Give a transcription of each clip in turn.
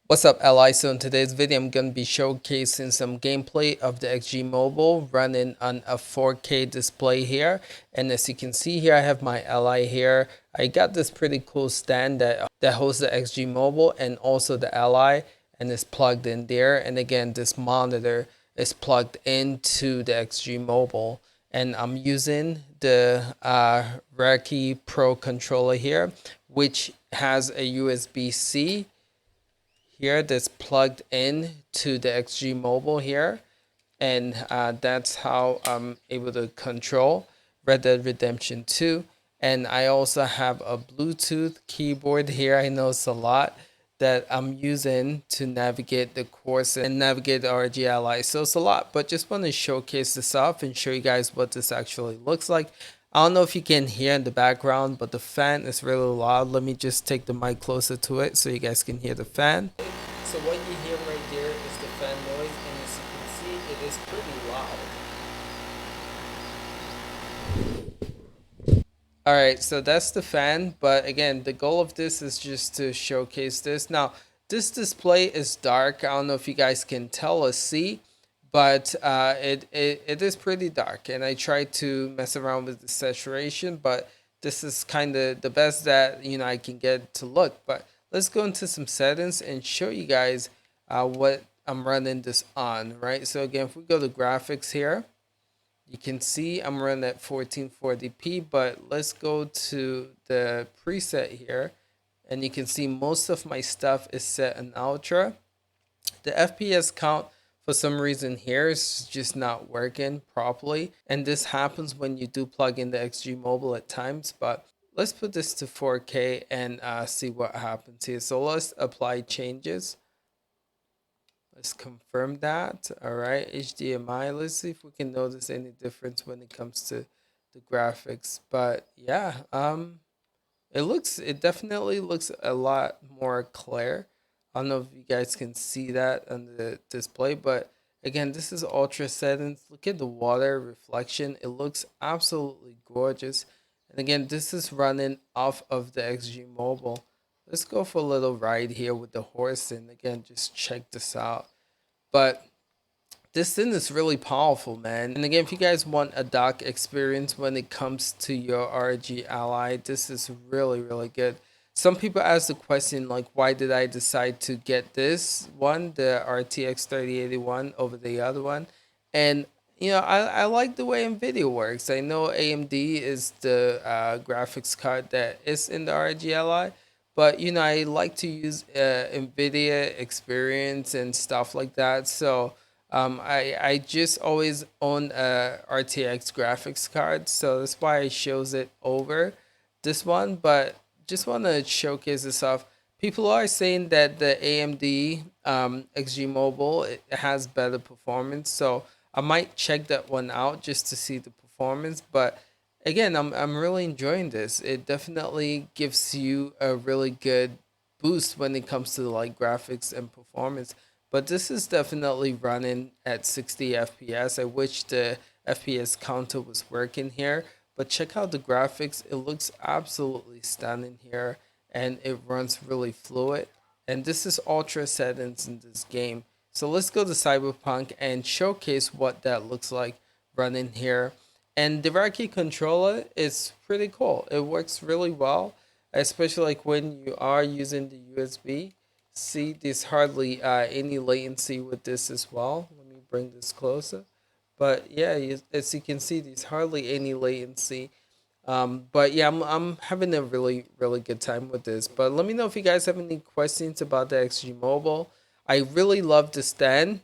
What's up, Ally? So in today's video, I'm going to be showcasing some gameplay of the XG Mobile running on a 4K display here. And as you can see here, I have my Ally here. I got this pretty cool stand that holds the XG Mobile and also the Ally, and it's plugged in there. And again, this monitor is plugged into the XG Mobile. And I'm using the Rog Pro controller here, which has a USB-C here that's plugged in to the XG Mobile here, and that's how I'm able to control Red Dead Redemption 2. And I also have a Bluetooth keyboard here. I know it's a lot that I'm using to navigate the course and navigate the RG Ally. So it's a lot, but just want to showcase this off and show you guys what this actually looks like. I don't know if you can hear in the background, but the fan is really loud. Let me just take the mic closer to it so you guys can hear the fan. So what you hear right there is the fan noise, and as you can see, it is pretty loud. All right, so that's the fan, but again, the goal of this is just to showcase this. Now, this display is dark. I don't know if you guys can tell or see, but it is pretty dark, and I tried to mess around with the saturation, but this is kind of the best that I can get to look. But let's go into some settings and show you guys what I'm running this on, right? So again, if we go to graphics here, you can see I'm running at 1440p, but let's go to the preset here, and you can see most of my stuff is set in ultra. The FPS count for some reason here is just not working properly, and this happens when you do plug in the XG Mobile at times. But let's put this to 4K and see what happens here. So let's apply changes. Let's confirm that. All right, HDMI. Let's see if we can notice any difference when it comes to the graphics. But yeah, it definitely looks a lot more clear. I don't know if you guys can see that on the display, but again, this is ultra settings. Look at the water reflection. It looks absolutely gorgeous. And again, this is running off of the XG Mobile. Let's go for a little ride here with the horse, and again, just check this out. But this thing is really powerful, man. And again, if you guys want a dock experience when it comes to your RG Ally, this is really, really good. Some people ask the question, like, why did I decide to get this one, the RTX 3081, over the other one? And, I like the way NVIDIA works. I know AMD is the graphics card that is in the RG Ally, but, I like to use NVIDIA experience and stuff like that. So, I just always own a RTX graphics card, so that's why I shows it over this one. But just want to showcase this off. People are saying that the AMD XG Mobile, it has better performance, so I might check that one out just to see the performance. But again, I'm really enjoying this. It definitely gives you a really good boost when it comes to like graphics and performance. But this is definitely running at 60 FPS. I wish the FPS counter was working here. But check out the graphics. It looks absolutely stunning here, and it runs really fluid. And this is ultra settings in this game. So let's go to Cyberpunk and showcase what that looks like running here. And the Raki controller is pretty cool. It works really well, especially like when you are using the USB. See, there's hardly any latency with this as well. Let me bring this closer. But yeah, as you can see, there's hardly any latency. But yeah, I'm having a really, really good time with this. But let me know if you guys have any questions about the XG Mobile. I really love the stand.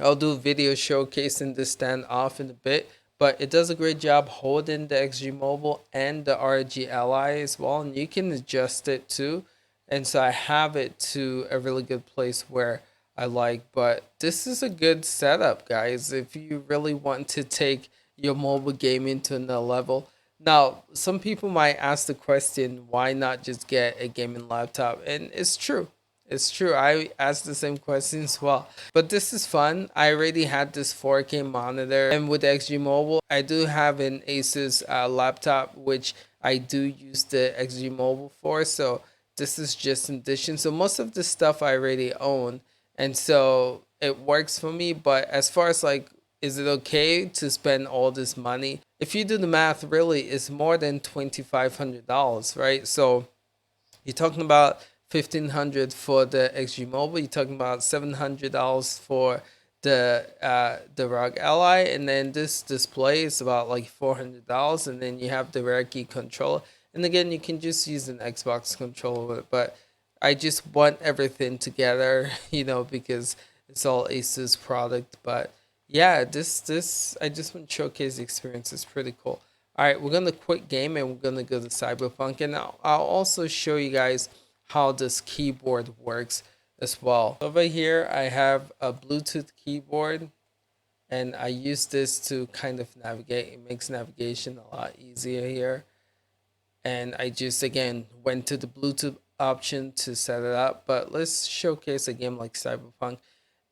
I'll do a video showcasing this stand off in a bit, but it does a great job holding the XG Mobile and the RG Ally as well, and you can adjust it too. And so I have it to a really good place where I like. But this is a good setup, guys, if you really want to take your mobile gaming to another level. Now, some people might ask the question, why not just get a gaming laptop? And it's true. It's true. I asked the same question as well. But this is fun. I already had this 4K monitor. And with XG Mobile, I do have an Asus laptop, which I do use the XG Mobile for. So this is just an addition. So most of the stuff I already own, and so it works for me. But as far as like, is it okay to spend all this money? If you do the math, really, it's more than $2,500, right? So you're talking about 1,500 for the XG Mobile. You're talking about $700 for the Rog Ally, and then this display is about like $400, and then you have the rare key controller. And again, you can just use an Xbox controller with it, but I just want everything together, because it's all Asus product. But yeah, this I just want to showcase the experience. It's pretty cool. All right, we're gonna quit game and we're gonna go to Cyberpunk, and I'll also show you guys how this keyboard works as well. Over here, I have a Bluetooth keyboard, and I use this to kind of navigate. It makes navigation a lot easier here. And I just again went to the Bluetooth option to set it up. But let's showcase a game like Cyberpunk.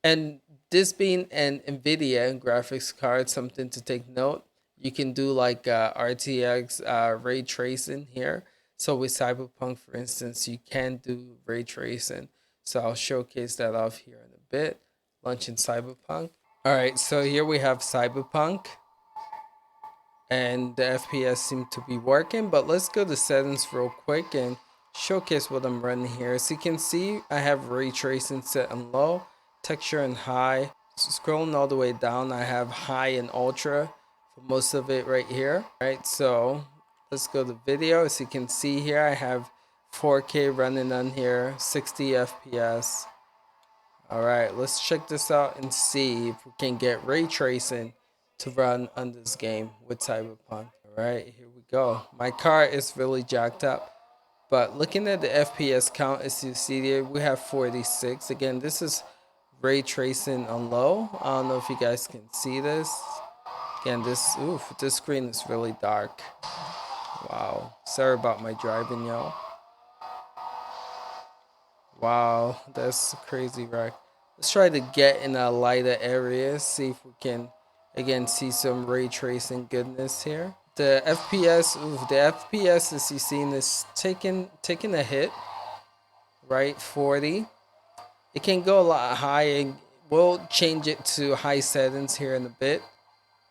And this being an NVIDIA graphics card, something to take note. You can do like RTX ray tracing here. So with Cyberpunk, for instance, you can do ray tracing. So I'll showcase that off here in a bit. Launching Cyberpunk. All right, so here we have Cyberpunk, and the FPS seem to be working. But let's go to settings real quick and showcase what I'm running here. As you can see, I have ray tracing set on low, texture and high. Scrolling all the way down, I have high and ultra for most of it right here. All right, so let's go to video. As you can see here, I have 4K running on here, 60 FPS. All right, let's check this out and see if we can get ray tracing to run on this game with Cyberpunk. All right, here we go. My car is really jacked up, but looking at the FPS count, as you see here, we have 46. Again, this is ray tracing on low. I don't know if you guys can see this. Again, this screen is really dark. Wow, sorry about my driving, y'all. Wow, that's crazy, right? Let's try to get in a lighter area, see if we can, again, see some ray tracing goodness here. The FPS, as you've seen, is taking a hit, right? 40. It can go a lot higher. We'll change it to high settings here in a bit.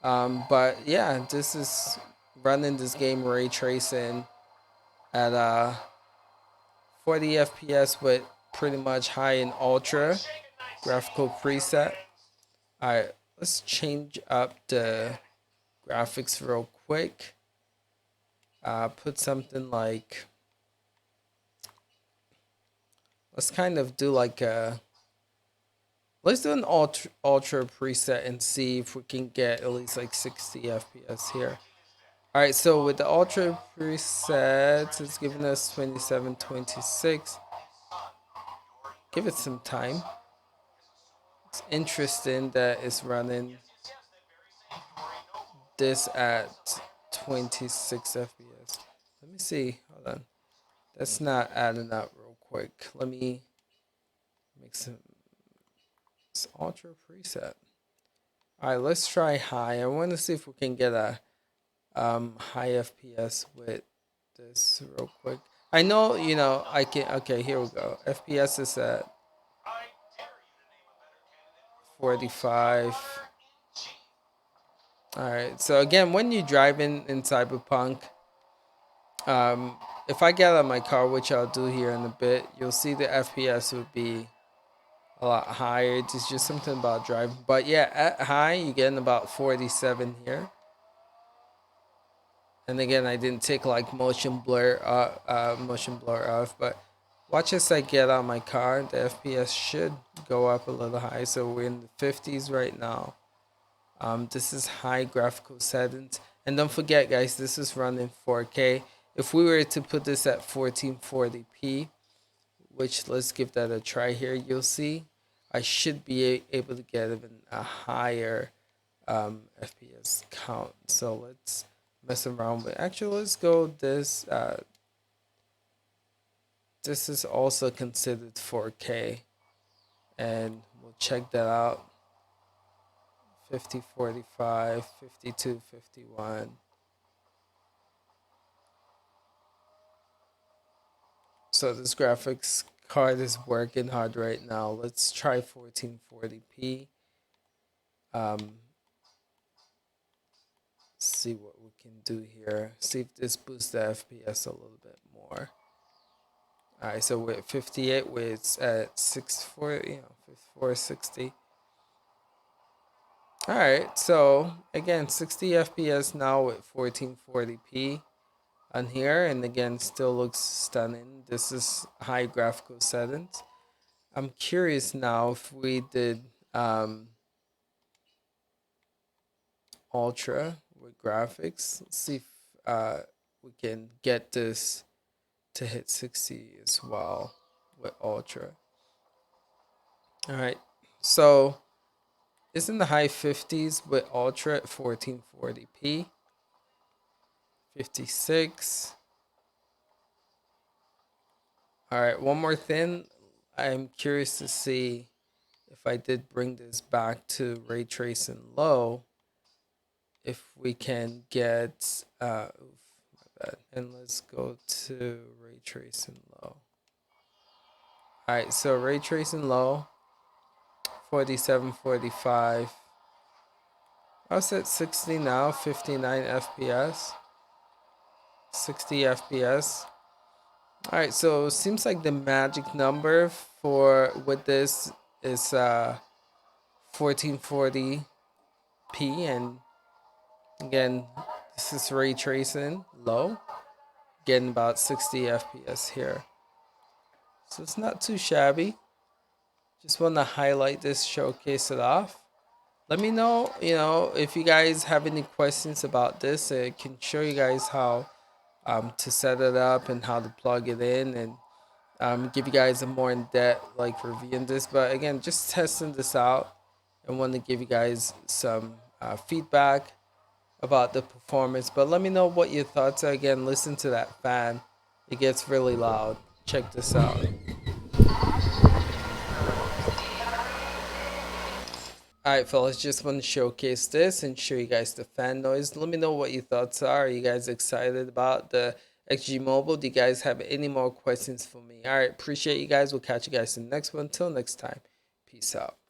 But yeah, this is running this game ray tracing at 40 FPS with pretty much high and ultra graphical preset. Alright, let's change up the graphics real quick. Put something like, let's kind of do like let's do an ultra preset and see if we can get at least like 60 FPS here. Alright, so with the ultra preset, it's giving us 27, 26. Give it some time. It's interesting that it's running this at 26 FPS. Let me see. Hold on. That's not adding up real quick. Let me make some ultra preset. All right, let's try high. I want to see if we can get a high FPS with this real quick. I know, I can. Okay, here we go. FPS is at 45. All right. So again, when you drive in Cyberpunk, if I get out of my car, which I'll do here in a bit, you'll see the FPS would be a lot higher. It's just something about driving. But yeah, at high, you're getting about 47 here. And again, I didn't take like motion blur off, but watch as I get out of my car. The FPS should go up a little high. So we're in the 50s right now. This is high graphical settings. And don't forget, guys, this is running 4K. If we were to put this at 1440p, which let's give that a try here, you'll see I should be able to get even a higher FPS count. So let's mess around with. Actually, let's go this. This is also considered 4K, and we'll check that out. 50, 45, 52, 51. So this graphics card is working hard right now. Let's try 1440p. Um, see what we can do here. See if this boosts the FPS a little bit more. All right, so with 58, with at 640, 460. All right, so again, 60 FPS now with 1440p on here, and again, still looks stunning. This is high graphical settings. I'm curious now if we did ultra with graphics. Let's see if we can get this to hit 60 as well with ultra. All right, so it's in the high 50s with ultra at 1440p. 56. All right, one more thing. I'm curious to see if I did bring this back to ray tracing low, if we can get my bad. And let's go to ray tracing low. All right, so ray tracing low, 47, 45. I was at 60 now, 59 FPS, 60 FPS. All right, so it seems like the magic number for with this is 1440p, and again, this is ray tracing low, getting about 60 FPS here. So it's not too shabby. Just want to highlight this, showcase it off. Let me know, if you guys have any questions about this. I can show you guys how to set it up and how to plug it in, and give you guys a more in-depth like reviewing this. But again, just testing this out and want to give you guys some feedback about the performance. But let me know what your thoughts are. Again, listen to that fan. It gets really loud. Check this out. Alright, fellas, just want to showcase this and show you guys the fan noise. Let me know what your thoughts are. Are you guys excited about the XG Mobile? Do you guys have any more questions for me? Alright, appreciate you guys. We'll catch you guys in the next one. Until next time, peace out.